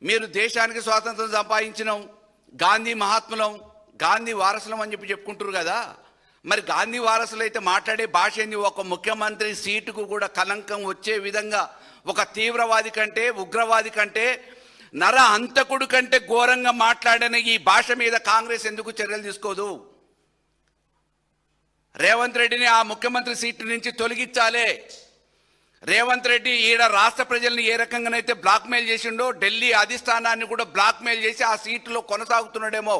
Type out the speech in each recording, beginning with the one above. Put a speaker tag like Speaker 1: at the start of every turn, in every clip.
Speaker 1: మీరు దేశానికి స్వాతంత్రం సంపాదించినాం, గాంధీ మహాత్ములం, గాంధీ వారసులం అని చెప్పుకుంటారు కదా. మరి గాంధీ వారసులు అయితే మాట్లాడే భాష ఏంది? ఒక ముఖ్యమంత్రి సీటుకు కూడా కలంకం వచ్చే విధంగా ఒక తీవ్రవాది కంటే, ఉగ్రవాది కంటే, నర హంతకుడు కంటే ఘోరంగా మాట్లాడిన ఈ భాష మీద కాంగ్రెస్ ఎందుకు చర్యలు తీసుకోదు? రేవంత్ రెడ్డిని ఆ ముఖ్యమంత్రి సీటు నుంచి తొలగించాలి. రేవంత్ రెడ్డి ఈడ రాష్ట్ర ప్రజల్ని ఏ రకంగానైతే బ్లాక్మెయిల్ చేసిండో, ఢిల్లీ అధిష్టానాన్ని కూడా బ్లాక్మెయిల్ చేసి ఆ సీటులో కొనసాగుతున్నాడేమో.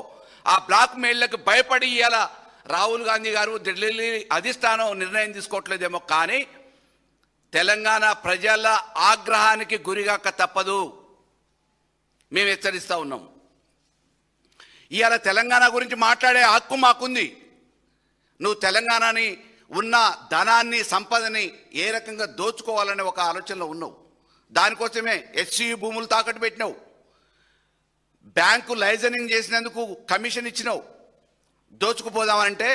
Speaker 1: ఆ బ్లాక్మెయిల్లకు భయపడి ఇలా రాహుల్ గాంధీ గారు ఢిల్లీ అధిష్టానం నిర్ణయం తీసుకోవట్లేదేమో. కానీ తెలంగాణ ప్రజల ఆగ్రహానికి గురిగాక తప్పదు. మేము హెచ్చరిస్తూ ఉన్నాం. ఇవాళ తెలంగాణ గురించి మాట్లాడే హక్కు మాకుంది. నువ్వు తెలంగాణని ఉన్న ధనాన్ని, సంపదని ఏ రకంగా దోచుకోవాలనే ఒక ఆలోచనలో ఉన్నావు. దానికోసమే ఎస్సీ భూములు తాకట్టు పెట్టినావు, బ్యాంకు లైజనింగ్ చేసినందుకు కమిషన్ ఇచ్చినావు. దోచుకుపోదామంటే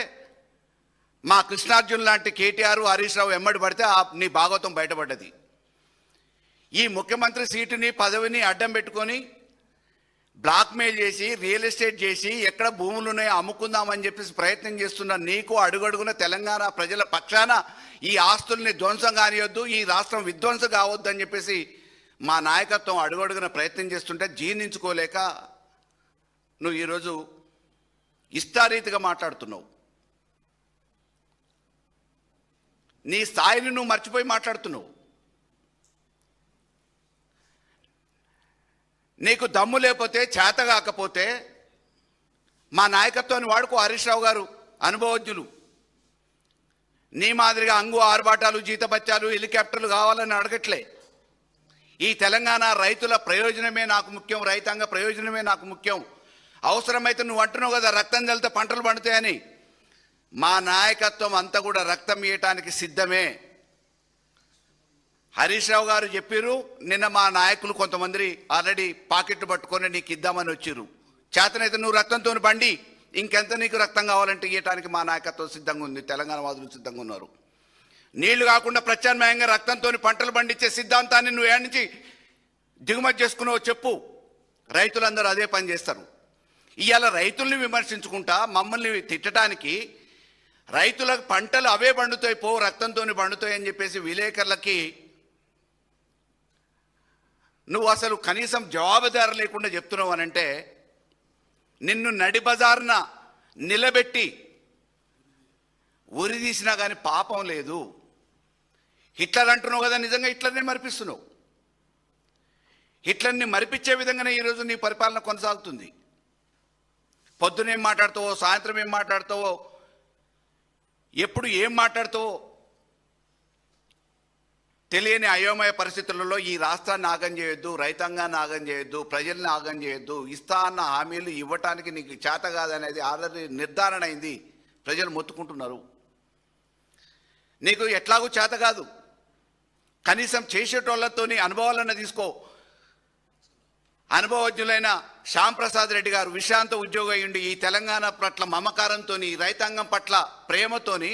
Speaker 1: మా కృష్ణార్జున్ లాంటి కేటీఆర్, హరీష్ రావు ఎమ్మడి పడితే నీ భాగవతం బయటపడ్డది. ఈ ముఖ్యమంత్రి సీటుని, పదవిని అడ్డం పెట్టుకొని బ్లాక్మెయిల్ చేసి, రియల్ ఎస్టేట్ చేసి, ఎక్కడ భూములు ఉన్నాయో అమ్ముకుందామని చెప్పేసి ప్రయత్నం చేస్తున్న నీకు అడుగడుగున తెలంగాణ ప్రజల పక్షాన ఈ ఆస్తుల్ని ధ్వంసం కానియొద్దు, ఈ రాష్ట్రం విధ్వంసం కావద్దు అని చెప్పేసి మా నాయకత్వం అడుగడుగున ప్రయత్నం చేస్తుంటే జీర్ణించుకోలేక నువ్వు ఈరోజు ఇష్టారీతిగా మాట్లాడుతున్నావు. నీ స్థాయిని నువ్వు మర్చిపోయి మాట్లాడుతున్నావు. నీకు దమ్ము లేకపోతే, చేత కాకపోతే మా నాయకత్వాన్ని వాడుకో. హరీష్ రావు గారు అనుభవజ్ఞులు. నీ మాదిరిగా అంగు ఆర్భాటాలు, జీతబత్యాలు, హెలికాప్టర్లు కావాలని అడగట్లే. ఈ తెలంగాణ రైతుల ప్రయోజనమే నాకు ముఖ్యం, రైతాంగ ప్రయోజనమే నాకు ముఖ్యం. అవసరమైతే నువ్వు అంటున్నావు కదా రక్తం చల్లితే పంటలు పండుతాయని. మా నాయకత్వం అంతా కూడా రక్తం ఇయ్యటానికి సిద్ధమే. హరీష్ రావు గారు చెప్పారు, నిన్న మా నాయకులు కొంతమంది ఆల్రెడీ పాకెట్లు పట్టుకొని నీకు ఇద్దామని వచ్చిర్రు. చేతనైతే నువ్వు రక్తంతో బండి, ఇంకెంత నీకు రక్తం కావాలంటే ఇవ్వటానికి మా నాయకత్వం సిద్ధంగా ఉంది, తెలంగాణ వాదులు సిద్ధంగా ఉన్నారు. నీళ్లు కాకుండా ప్రత్యామ్నాయంగా రక్తంతో పంటలు పండించే సిద్ధాంతాన్ని నువ్వు ఏడు నుంచి దిగుమతి చేసుకున్నావు చెప్పు. రైతులందరూ అదే పని చేస్తారు. ఇవాళ రైతుల్ని విమర్శించుకుంటా మమ్మల్ని తిట్టడానికి, రైతులకు పంటలు అవే పండుతాయి పో, రక్తంతో పండుతాయి అని చెప్పేసి విలేకరులకి నువ్వు అసలు కనీసం జవాబుదారు లేకుండా చెప్తున్నావు అనంటే, నిన్ను నడి బజారున నిలబెట్టి ఉరి తీసినా కానీ పాపం లేదు. హిట్లర్ అంటున్నావు కదా, నిజంగా హిట్లర్ని మరిపిస్తున్నావు. హిట్లర్ని మరిపించే విధంగానే ఈరోజు నీ పరిపాలన కొనసాగుతుంది. పొద్దునేం మాట్లాడతావో, సాయంత్రం ఏం మాట్లాడతావో, ఎప్పుడు ఏం మాట్లాడతావో తెలియని అయోమయ పరిస్థితులలో ఈ రాష్ట్రాన్ని ఆగం చేయొద్దు, రైతాంగాన్ని ఆగం చేయొద్దు, ప్రజల్ని ఆగం చేయొద్దు, ఇస్తా అన్న హామీలు ఇవ్వటానికి నీకు చేత కాదనేది ఆల్రెడీ నిర్ధారణ అయింది. ప్రజలు మొత్తుకుంటున్నారు. నీకు ఎట్లాగూ చేత కాదు. కనీసం చేసేటోళ్లతోని అనుభవాలన్న తీసుకో. అనుభవజ్ఞులైన శ్యామ్ ప్రసాద్ రెడ్డి గారు విశ్రాంత ఉద్యోగి అయ్యుండి ఈ తెలంగాణ పట్ల మమకారంతో, రైతాంగం పట్ల ప్రేమతోని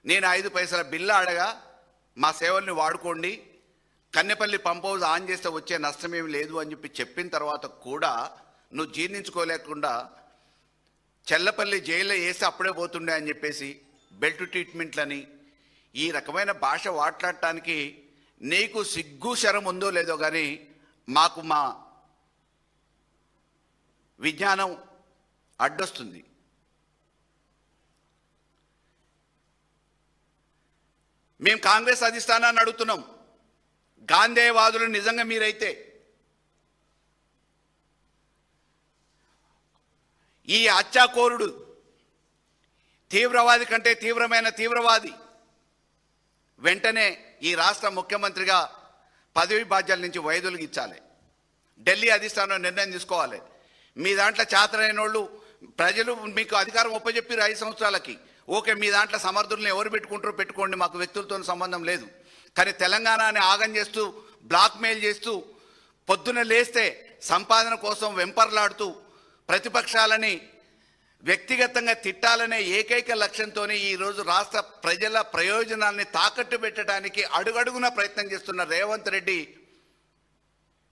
Speaker 1: నేను 5 పైసల బిల్లు అడగా మా సేవల్ని వాడుకోండి, కన్నెపల్లి పంప్ హౌస్ ఆన్ చేస్తే వచ్చే నష్టమేమి లేదు అని చెప్పిన తర్వాత కూడా నువ్వు జీర్ణించుకోలేకుండా చెల్లపల్లి జైల్లో వేసి అప్పుడే పోతుండే అని చెప్పేసి బెల్ట్ ట్రీట్మెంట్లని ఈ రకమైన భాష మాట్లాడటానికి నీకు సిగ్గు శరం ఉందో లేదో కానీ మాకు మా విజ్ఞానం అడ్డొస్తుంది. మేము కాంగ్రెస్ అధిష్టానాన్ని అడుగుతున్నాం, గాంధేయవాదులు నిజంగా మీరైతే ఈ హత్యాకోరుడు తీవ్రవాది కంటే తీవ్రమైన తీవ్రవాది వెంటనే ఈ రాష్ట్ర ముఖ్యమంత్రిగా పదవి బాధ్యతల నుంచి వైదొలిగించాలి. ఢిల్లీ అధిష్టానం నిర్ణయం తీసుకోవాలి. మీ దాంట్లో చేతనైన వాళ్ళు, ప్రజలు మీకు అధికారం ఒప్పజెప్పారు 5 సంవత్సరాలకి. ఓకే, మీ దాంట్లో సమర్థులను ఎవరు పెట్టుకుంటారో పెట్టుకోండి, మాకు వ్యక్తులతో సంబంధం లేదు. కానీ తెలంగాణని ఆగం చేస్తూ, బ్లాక్మెయిల్ చేస్తూ, పొద్దున లేస్తే సంపాదన కోసం వెంపర్లాడుతూ ప్రతిపక్షాలని వ్యక్తిగతంగా తిట్టాలనే ఏకైక లక్ష్యంతోనే ఈరోజు రాష్ట్ర ప్రజల ప్రయోజనాల్ని తాకట్టు పెట్టడానికి అడుగడుగున ప్రయత్నం చేస్తున్న రేవంత్ రెడ్డి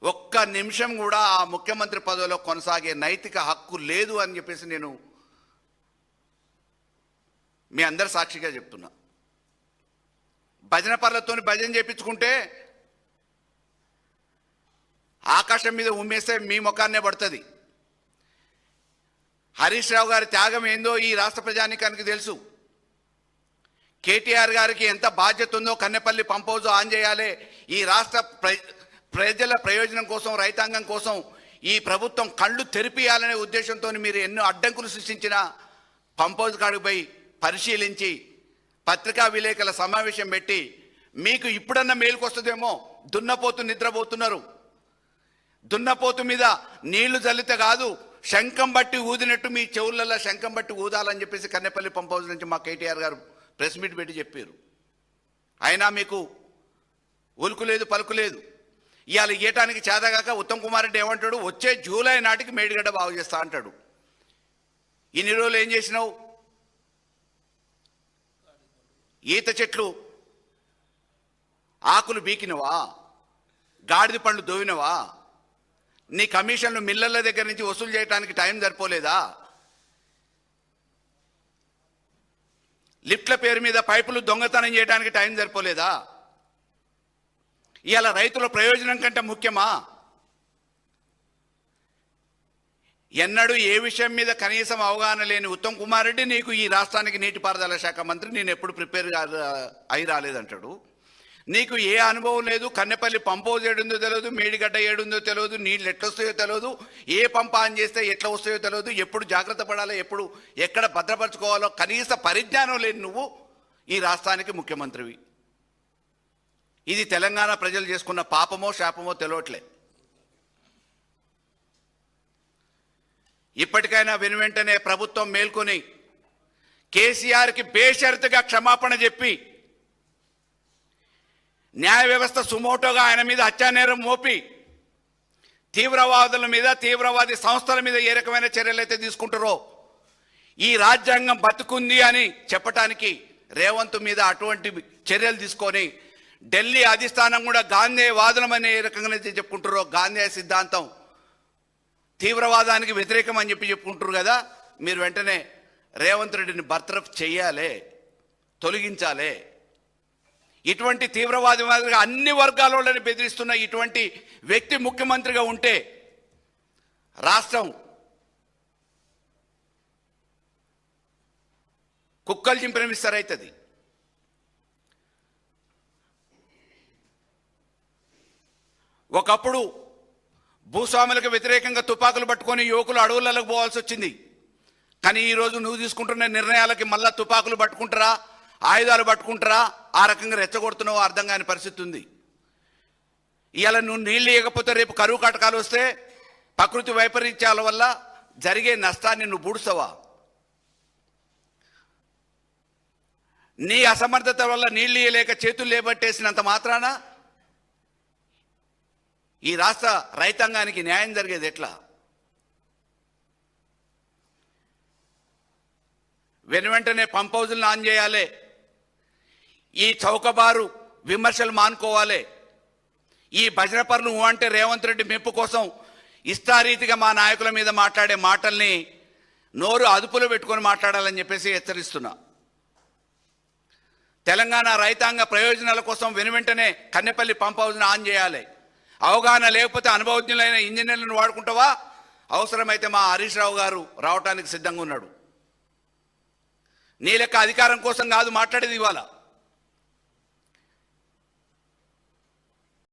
Speaker 1: ఒక్క నిమిషం కూడా ఆ ముఖ్యమంత్రి పదవిలో కొనసాగే నైతిక హక్కు లేదు అని చెప్పేసి నేను మీ అందరి సాక్షిగా చెప్తున్నా. భజన పర్లతో భజన చేయించుకుంటే ఆకాశం మీద ఉమ్మేస్తే మీ ముఖాన్నే పడుతుంది. హరీష్ రావు గారి త్యాగం ఏందో ఈ రాష్ట్ర ప్రజానీకానికి తెలుసు. కేటీఆర్ గారికి ఎంత బాధ్యత ఉందో కన్నెపల్లి పంప్ హౌస్ ఆన్ చేయాలి, ఈ రాష్ట్ర ప్రజల ప్రయోజనం కోసం, రైతాంగం కోసం ఈ ప్రభుత్వం కళ్ళు తెరిపియాలనే ఉద్దేశంతో మీరు ఎన్నో అడ్డంకులు సృష్టించిన పంప్ హౌస్ కాడికి పోయి పరిశీలించి పత్రికా విలేకరుల సమావేశం పెట్టి మీకు ఇప్పుడన్నా మేలుకొస్తుందేమో. దున్నపోతు నిద్రపోతున్నారు. దున్నపోతు మీద నీళ్లు జల్లితే కాదు, శంఖం బట్టి ఊదినట్టు మీ చెవులలో శంఖం బట్టి ఊదాలని చెప్పేసి కన్నెపల్లి పంప్ హౌస్ నుంచి మా కేటీఆర్ గారు ప్రెస్ మీట్ పెట్టి చెప్పారు. అయినా మీకు ఉలుకు లేదు, పలుకు లేదు. ఇవాళ ఇయ్యటానికి చేతగాక ఉత్తమ్ కుమార్ రెడ్డి ఏమంటాడు, వచ్చే జూలై నాటికి మేడిగడ్డ బాగు చేస్తా అంటాడు. ఇన్ని రోజులు ఏం చేసినావు? ఈత చెట్లు ఆకులు బీకినవా? గాడిద పండ్లు దోవినవా? నీ కమిషన్లు మిల్లర్ల దగ్గర నుంచి వసూలు చేయడానికి టైం సరిపోలేదా? లిఫ్ట్ల పేరు మీద పైపులు దొంగతనం చేయడానికి టైం సరిపోలేదా? ఇవాళ రైతుల ప్రయోజనం కంటే ముఖ్యమా? ఎన్నడూ ఏ విషయం మీద కనీసం అవగాహన లేని ఉత్తమ్ కుమార్ రెడ్డి నీకు ఈ రాష్ట్రానికి నీటిపారుదల శాఖ మంత్రి, నేను ఎప్పుడు ప్రిపేర్ అయి రాలేదంటాడు. నీకు ఏ అనుభవం లేదు. కన్నెపల్లి పంప్ హౌస్ ఏడుందో తెలియదు, మేడిగడ్డ ఏడుందో తెలియదు, నీళ్ళు ఎట్లొస్తాయో తెలియదు, ఏ పంప్ ఆన్ చేస్తే ఎట్లా వస్తాయో తెలియదు, ఎప్పుడు జాగ్రత్త పడాలో, ఎప్పుడు ఎక్కడ భద్రపరచుకోవాలో కనీస పరిజ్ఞానం లేని నువ్వు ఈ రాష్ట్రానికి ముఖ్యమంత్రివి. ఇది తెలంగాణ ప్రజలు చేసుకున్న పాపమో శాపమో తెలియట్లే. ఇప్పటికైనా వెనువెంటనే ప్రభుత్వం మేల్కొని కేసీఆర్కి బేషరతుగా క్షమాపణ చెప్పి న్యాయ వ్యవస్థ సుమోటోగా ఆయన మీద హత్యానేరం మోపి తీవ్రవాదుల మీద, తీవ్రవాది సంస్థల మీద ఏ రకమైన చర్యలు అయితే తీసుకుంటారో ఈ రాజ్యాంగం బతుకుంది అని చెప్పటానికి రేవంత్ మీద అటువంటి చర్యలు తీసుకొని ఢిల్లీ అధిష్టానం కూడా గాంధీ వాదనమని ఏ రకంగా చెప్పుకుంటారో గాంధీ సిద్ధాంతం తీవ్రవాదానికి వ్యతిరేకం అని చెప్పుకుంటారు కదా. మీరు వెంటనే రేవంత్ రెడ్డిని బర్తరఫ్ చేయాలి, తొలగించాలి. ఇటువంటి తీవ్రవాది మాదిరిగా అన్ని వర్గాలను బెదిరిస్తున్న ఇటువంటి వ్యక్తి ముఖ్యమంత్రిగా ఉంటే రాష్ట్రం కుక్కలు చింపిన విస్తరైతుంది. ఒకప్పుడు భూస్వాములకు వ్యతిరేకంగా తుపాకులు పట్టుకొని యువకులు అడవులకు పోవాల్సి వచ్చింది. కానీ ఈరోజు నువ్వు తీసుకుంటున్న నిర్ణయాలకి మళ్ళా తుపాకులు పట్టుకుంటారా, ఆయుధాలు పట్టుకుంటారా, ఆ రకంగా రెచ్చగొడుతున్నావో అర్థం కాని పరిస్థితి ఉంది. ఇవాళ నువ్వు నీళ్ళు ఇవ్వకపోతే రేపు కరువు కాటకాలు వస్తే ప్రకృతి వైపరీత్యాల వల్ల జరిగే నష్టాన్ని నువ్వు పూడుస్తావా? నీ అసమర్థత వల్ల నీళ్ళు ఇవ్వలేక చేతులు లేబట్టేసినంత మాత్రాన ఈ రాష్ట్ర రైతాంగానికి న్యాయం జరిగేది ఎట్లా? వెనువెంటనే పంప్ హౌజులను ఆన్ చేయాలి. ఈ చౌకబారు విమర్శలు మానుకోవాలి. ఈ భజన పరులు అంటే రేవంత్ రెడ్డి మెప్పు కోసం ఇష్టారీతిగా మా నాయకుల మీద మాట్లాడే మాటల్ని నోరు అదుపులో పెట్టుకొని మాట్లాడాలని చెప్పేసి హెచ్చరిస్తున్నా. తెలంగాణ రైతాంగ ప్రయోజనాల కోసం వెనువెంటనే కన్నెపల్లి పంప్ హౌజ్ను ఆన్ చేయాలి. అవగాహన లేకపోతే అనుభవజ్ఞులైన ఇంజనీర్లను వాడుకుంటావా? అవసరమైతే మా హరీష్ రావు గారు రావటానికి సిద్ధంగా ఉన్నాడు. నీ లెక్క అధికారం కోసం కాదు మాట్లాడేది ఇవాళ.